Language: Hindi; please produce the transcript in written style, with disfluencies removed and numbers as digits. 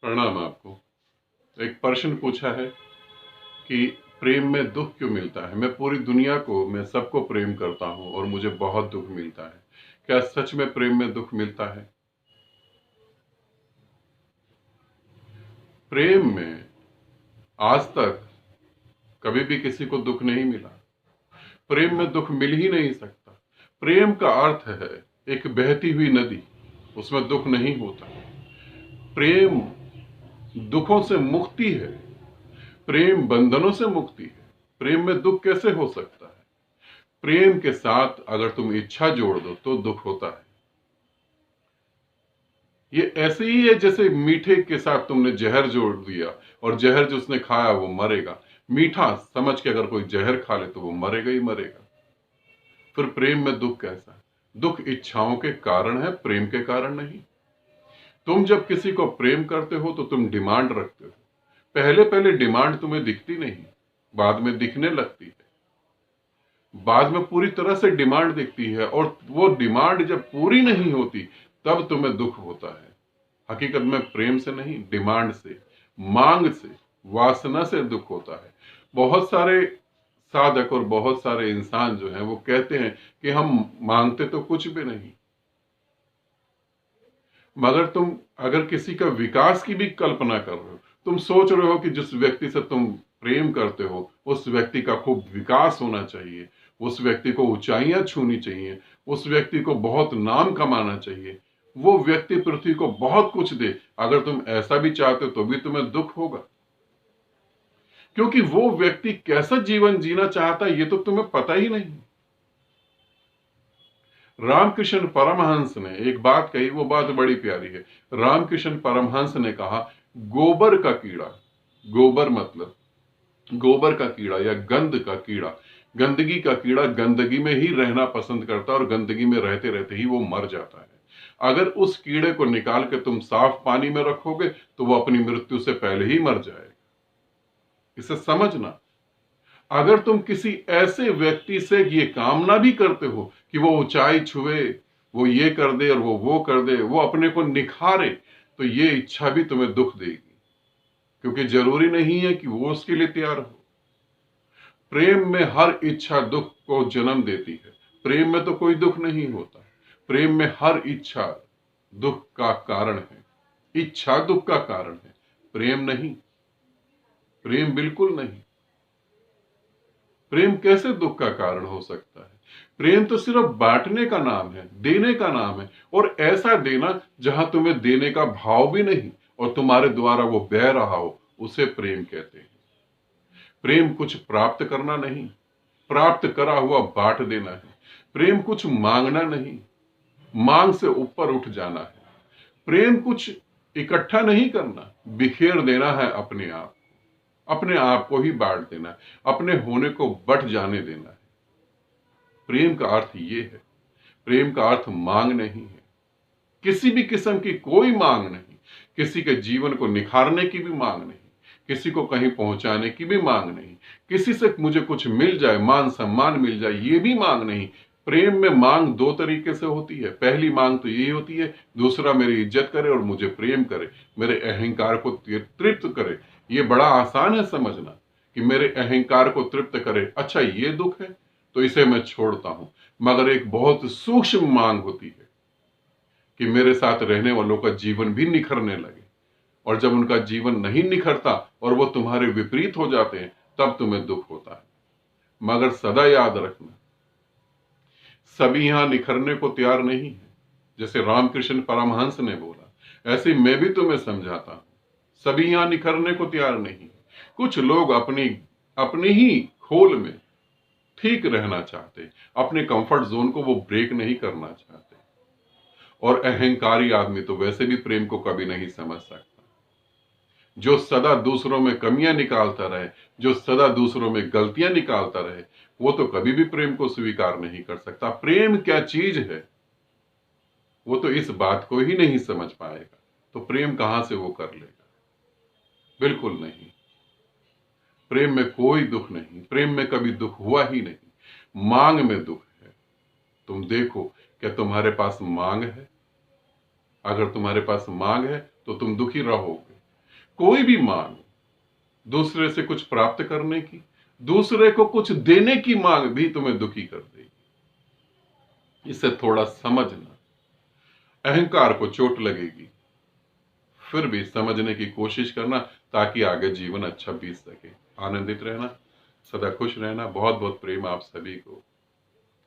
प्रणाम आपको। एक प्रश्न पूछा है कि प्रेम में दुख क्यों मिलता है। मैं पूरी दुनिया को, मैं सबको प्रेम करता हूं और मुझे बहुत दुख मिलता है। क्या सच में प्रेम में दुख मिलता है? प्रेम में आज तक कभी भी किसी को दुख नहीं मिला। प्रेम में दुख मिल ही नहीं सकता। प्रेम का अर्थ है एक बहती हुई नदी, उसमें दुख नहीं होता। प्रेम दुखों से मुक्ति है। प्रेम बंधनों से मुक्ति है। प्रेम में दुख कैसे हो सकता है? प्रेम के साथ अगर तुम इच्छा जोड़ दो तो दुख होता है। ये ऐसे ही है जैसे मीठे के साथ तुमने जहर जोड़ दिया और जहर जो उसने खाया वो मरेगा। मीठा समझ के अगर कोई जहर खा ले तो वो मरेगा ही मरेगा। फिर प्रेम में दुख कैसा? दुख इच्छाओं के कारण है, प्रेम के कारण नहीं। तुम जब किसी को प्रेम करते हो तो तुम डिमांड रखते हो। पहले पहले डिमांड तुम्हें दिखती नहीं, बाद में दिखने लगती है। बाद में पूरी तरह से डिमांड दिखती है और वो डिमांड जब पूरी नहीं होती तब तुम्हें दुख होता है। हकीकत में प्रेम से नहीं, डिमांड से, मांग से, वासना से दुख होता है। बहुत सारे साधक और बहुत सारे इंसान जो हैं वो कहते हैं कि हम मांगते तो कुछ भी नहीं। मगर तुम अगर किसी का विकास की भी कल्पना कर रहे हो, तुम सोच रहे हो कि जिस व्यक्ति से तुम प्रेम करते हो उस व्यक्ति का खूब विकास होना चाहिए, उस व्यक्ति को ऊंचाइयां छूनी चाहिए, उस व्यक्ति को बहुत नाम कमाना चाहिए, वो व्यक्ति पृथ्वी को बहुत कुछ दे। अगर तुम ऐसा भी चाहते हो तो भी तुम्हें दुख होगा, क्योंकि वो व्यक्ति कैसा जीवन जीना चाहता है ये तो तुम्हें पता ही नहीं। रामकृष्ण परमहंस ने एक बात कही, वो बात बड़ी प्यारी है। रामकृष्ण परमहंस ने कहा, गोबर का कीड़ा, गोबर मतलब गोबर का कीड़ा या गंध का कीड़ा, गंदगी का कीड़ा गंदगी में ही रहना पसंद करता है और गंदगी में रहते रहते ही वो मर जाता है। अगर उस कीड़े को निकाल के तुम साफ पानी में रखोगे तो वो अपनी मृत्यु से पहले ही मर जाएगा। इसे समझना। अगर तुम किसी ऐसे व्यक्ति से ये कामना भी करते हो कि वो ऊंचाई छुए, वो ये कर दे और वो कर दे, वो अपने को निखारे, तो ये इच्छा भी तुम्हें दुख देगी, क्योंकि जरूरी नहीं है कि वो उसके लिए तैयार हो। प्रेम में हर इच्छा दुख को जन्म देती है। प्रेम में तो कोई दुख नहीं होता। प्रेम में हर इच्छा दुख का कारण है। इच्छा दुख का कारण है, प्रेम नहीं। प्रेम बिल्कुल नहीं। प्रेम कैसे दुख का कारण हो सकता है? प्रेम तो सिर्फ बांटने का नाम है, देने का नाम है, और ऐसा देना जहां तुम्हें देने का भाव भी नहीं और तुम्हारे द्वारा वो बह रहा हो, उसे प्रेम कहते हैं। प्रेम कुछ प्राप्त करना नहीं, प्राप्त करा हुआ बांट देना है। प्रेम कुछ मांगना नहीं, मांग से ऊपर उठ जाना है। प्रेम कुछ इकट्ठा नहीं करना, बिखेर देना है अपने आप, अपने आप को ही बांट देना है, अपने होने को बट जाने देना है। प्रेम का अर्थ ये है। प्रेम का अर्थ मांग नहीं है, किसी भी किस्म की कोई मांग नहीं। किसी के जीवन को निखारने की भी मांग नहीं, किसी को कहीं पहुंचाने की भी मांग नहीं, किसी से मुझे कुछ मिल जाए, मान सम्मान मिल जाए, ये भी मांग नहीं। प्रेम में मांग दो तरीके से होती है। पहली मांग तो यही होती है, दूसरा मेरी इज्जत करे और मुझे प्रेम करे, मेरे अहंकार को तृप्त करे। ये बड़ा आसान है समझना कि मेरे अहंकार को तृप्त करे। अच्छा, ये दुख है तो इसे मैं छोड़ता हूं। मगर एक बहुत सूक्ष्म मांग होती है कि मेरे साथ रहने वालों का जीवन भी निखरने लगे, और जब उनका जीवन नहीं निखरता और वो तुम्हारे विपरीत हो जाते हैं तब तुम्हें दुख होता है। मगर सदा याद रखना, सभी यहां निखरने को तैयार नहीं है। जैसे रामकृष्ण परमहंस ने बोला, ऐसे मैं भी तुम्हें समझाता हूं, सभी यहां निखरने को तैयार नहीं है। कुछ लोग अपनी अपनी ही खोल में ठीक रहना चाहते, अपने कंफर्ट जोन को वो ब्रेक नहीं करना चाहते। और अहंकारी आदमी तो वैसे भी प्रेम को कभी नहीं समझ सकता। जो सदा दूसरों में कमियां निकालता रहे, जो सदा दूसरों में गलतियां निकालता रहे, वो तो कभी भी प्रेम को स्वीकार नहीं कर सकता। प्रेम क्या चीज है वो तो इस बात को ही नहीं समझ पाएगा, तो प्रेम कहां से वो कर लेगा? बिल्कुल नहीं। प्रेम में कोई दुख नहीं, प्रेम में कभी दुख हुआ ही नहीं। मांग में दुख है। तुम देखो, क्या तुम्हारे पास मांग है? अगर तुम्हारे पास मांग है तो तुम दुखी रहोगे। कोई भी मांग, दूसरे से कुछ प्राप्त करने की, दूसरे को कुछ देने की मांग भी तुम्हें दुखी कर देगी। इसे थोड़ा समझना। अहंकार को चोट लगेगी, फिर भी समझने की कोशिश करना, ताकि आगे जीवन अच्छा बीत सके। आनंदित रहना, सदा खुश रहना। बहुत बहुत प्रेम आप सभी को।